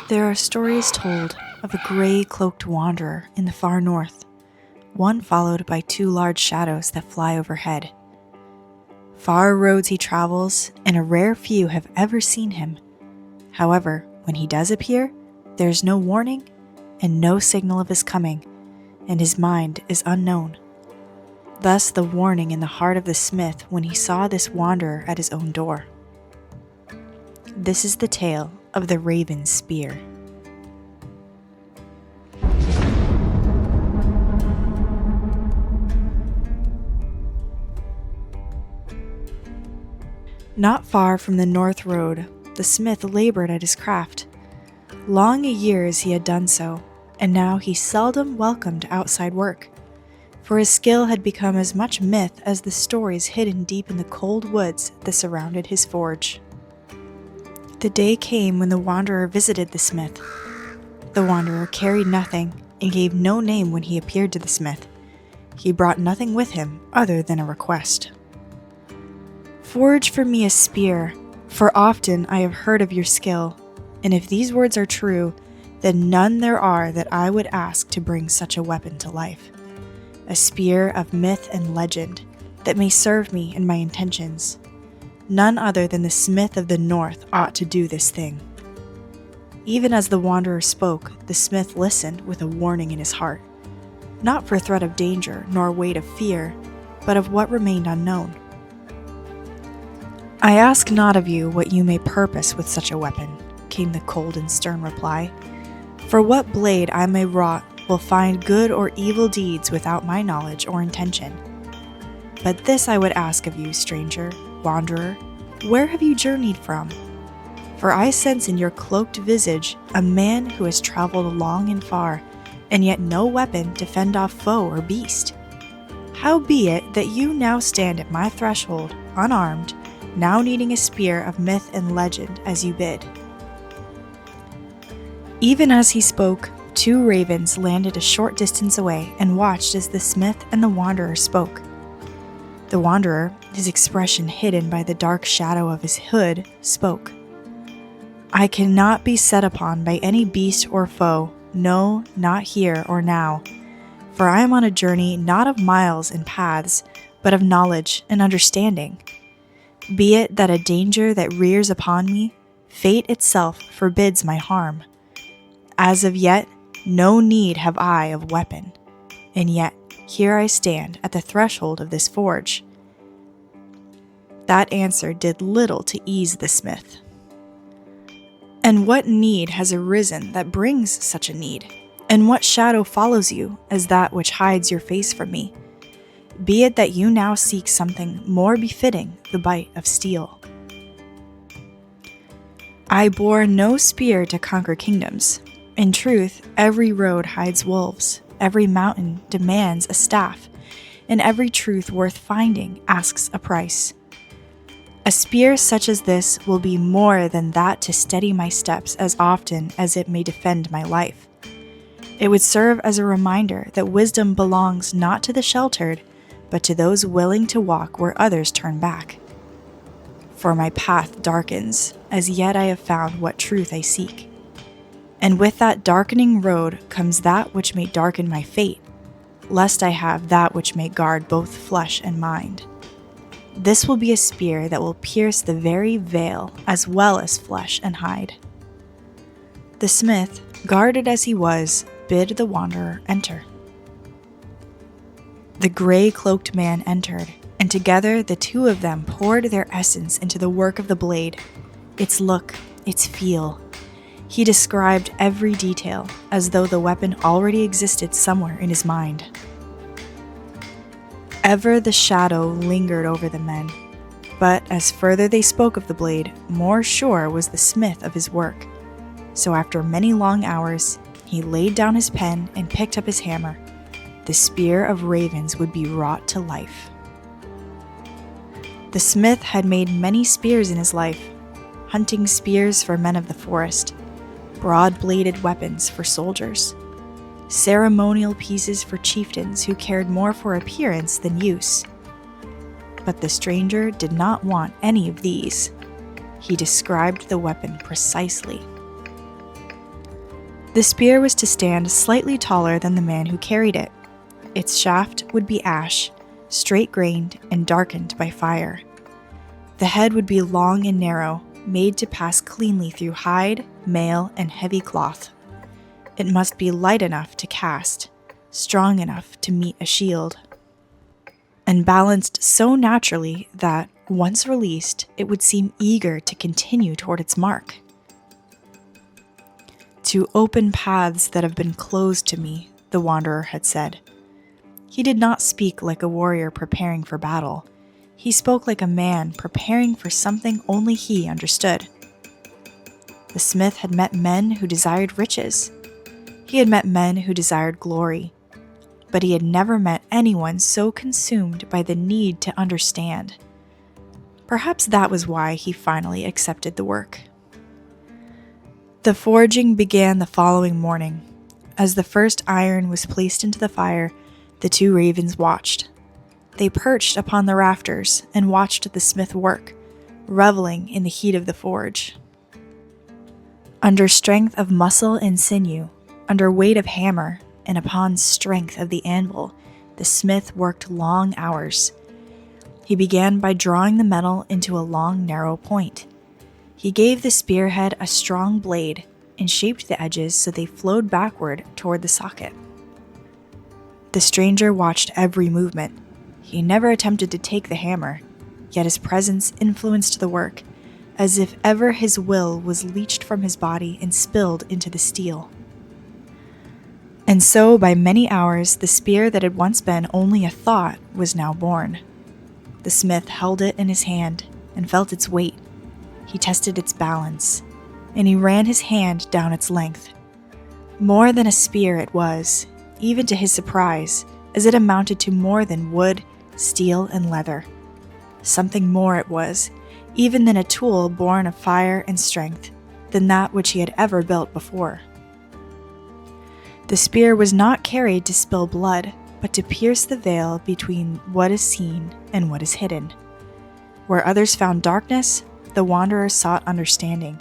There are stories told of a gray-cloaked wanderer in the far north, one followed by two large shadows that fly overhead. Far roads he travels, and a rare few have ever seen him. However, when he does appear, there is no warning and no signal of his coming, and his mind is unknown. Thus the warning in the heart of the smith when he saw this wanderer at his own door. This is the tale of the Raven's Spear. Not far from the North Road, the smith labored at his craft. Long a years he had done so, and now he seldom welcomed outside work, for his skill had become as much myth as the stories hidden deep in the cold woods that surrounded his forge. The day came when the wanderer visited the smith. The wanderer carried nothing and gave no name when he appeared to the smith. He brought nothing with him other than a request. "Forge for me a spear, for often I have heard of your skill, and if these words are true, then none there are that I would ask to bring such a weapon to life. A spear of myth and legend that may serve me in my intentions. None other than the smith of the north ought to do this thing." Even as the wanderer spoke, the smith listened with a warning in his heart, not for threat of danger nor weight of fear, but of what remained unknown. "I ask not of you what you may purpose with such a weapon," came the cold and stern reply. "For what blade I may wrought will find good or evil deeds without my knowledge or intention. But this I would ask of you, stranger, wanderer, where have you journeyed from? For I sense in your cloaked visage a man who has traveled long and far, and yet no weapon to fend off foe or beast. How be it that you now stand at my threshold, unarmed, now needing a spear of myth and legend as you bid?" Even as he spoke, two ravens landed a short distance away and watched as the smith and the wanderer spoke. The wanderer, his expression hidden by the dark shadow of his hood, spoke. "I cannot be set upon by any beast or foe, no, not here or now, for I am on a journey not of miles and paths, but of knowledge and understanding. Be it that a danger that rears upon me, fate itself forbids my harm. As of yet, no need have I of weapon, and yet here I stand at the threshold of this forge." That answer did little to ease the smith. "And what need has arisen that brings such a need? And what shadow follows you as that which hides your face from me? Be it that you now seek something more befitting the bite of steel." "I bore no spear to conquer kingdoms. In truth, every road hides wolves, every mountain demands a staff, and every truth worth finding asks a price. A spear such as this will be more than that to steady my steps as often as it may defend my life. It would serve as a reminder that wisdom belongs not to the sheltered, but to those willing to walk where others turn back. For my path darkens, as yet I have found what truth I seek. And with that darkening road comes that which may darken my fate, lest I have that which may guard both flesh and mind. This will be a spear that will pierce the very veil as well as flesh and hide." The smith, guarded as he was, bid the wanderer enter. The gray-cloaked man entered, and together the two of them poured their essence into the work of the blade, its look, its feel. He described every detail, as though the weapon already existed somewhere in his mind. Ever the shadow lingered over the men, but as further they spoke of the blade, more sure was the smith of his work. So after many long hours, he laid down his pen and picked up his hammer. The spear of ravens would be wrought to life. The smith had made many spears in his life, hunting spears for men of the forest, broad-bladed weapons for soldiers, ceremonial pieces for chieftains who cared more for appearance than use. But the stranger did not want any of these. He described the weapon precisely. The spear was to stand slightly taller than the man who carried it. Its shaft would be ash, straight-grained and darkened by fire. The head would be long and narrow, made to pass cleanly through hide, mail, and heavy cloth. It must be light enough to cast, strong enough to meet a shield, and balanced so naturally that, once released, it would seem eager to continue toward its mark. "To open paths that have been closed to me," the wanderer had said. He did not speak like a warrior preparing for battle. He spoke like a man preparing for something only he understood. The smith had met men who desired riches. He had met men who desired glory. But he had never met anyone so consumed by the need to understand. Perhaps that was why he finally accepted the work. The forging began the following morning. As the first iron was placed into the fire, the two ravens watched. They perched upon the rafters and watched the smith work, reveling in the heat of the forge. Under strength of muscle and sinew, under weight of hammer, and upon strength of the anvil, the smith worked long hours. He began by drawing the metal into a long, narrow point. He gave the spearhead a strong blade and shaped the edges so they flowed backward toward the socket. The stranger watched every movement. He never attempted to take the hammer, yet his presence influenced the work, as if ever his will was leached from his body and spilled into the steel. And so, by many hours, the spear that had once been only a thought was now born. The smith held it in his hand and felt its weight. He tested its balance, and he ran his hand down its length. More than a spear it was, even to his surprise, as it amounted to more than wood, steel, and leather. Something more it was, even than a tool born of fire and strength, than that which he had ever built before. The spear was not carried to spill blood, but to pierce the veil between what is seen and what is hidden. Where others found darkness, the wanderer sought understanding.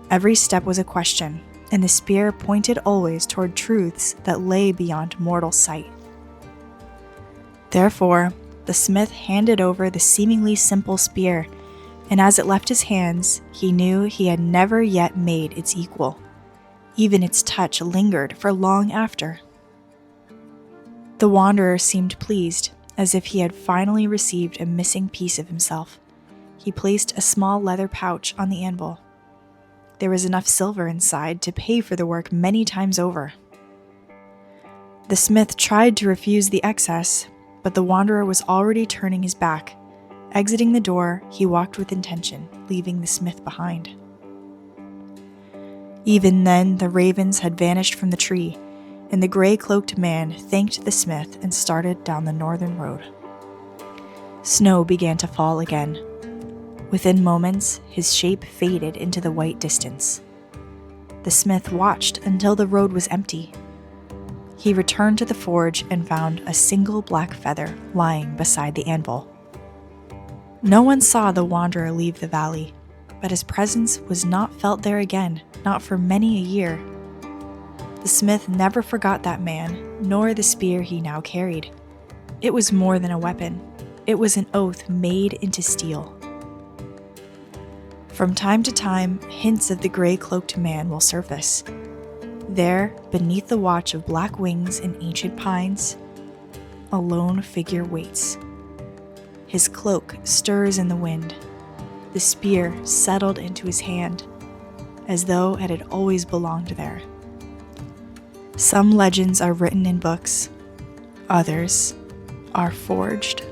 Every step was a question, and the spear pointed always toward truths that lay beyond mortal sight. Therefore, the smith handed over the seemingly simple spear, and as it left his hands, he knew he had never yet made its equal. Even its touch lingered for long after. The wanderer seemed pleased, as if he had finally received a missing piece of himself. He placed a small leather pouch on the anvil. There was enough silver inside to pay for the work many times over. The smith tried to refuse the excess, but the wanderer was already turning his back. Exiting the door, he walked with intention, leaving the smith behind. Even then, the ravens had vanished from the tree, and the gray-cloaked man thanked the smith and started down the northern road. Snow began to fall again. Within moments, his shape faded into the white distance. The smith watched until the road was empty. He returned to the forge and found a single black feather lying beside the anvil. No one saw the wanderer leave the valley, but his presence was not felt there again, not for many a year. The smith never forgot that man, nor the spear he now carried. It was more than a weapon. It was an oath made into steel. From time to time, hints of the gray-cloaked man will surface. There, beneath the watch of black wings and ancient pines, a lone figure waits. His cloak stirs in the wind. The spear settled into his hand, as though it had always belonged there. Some legends are written in books, others are forged.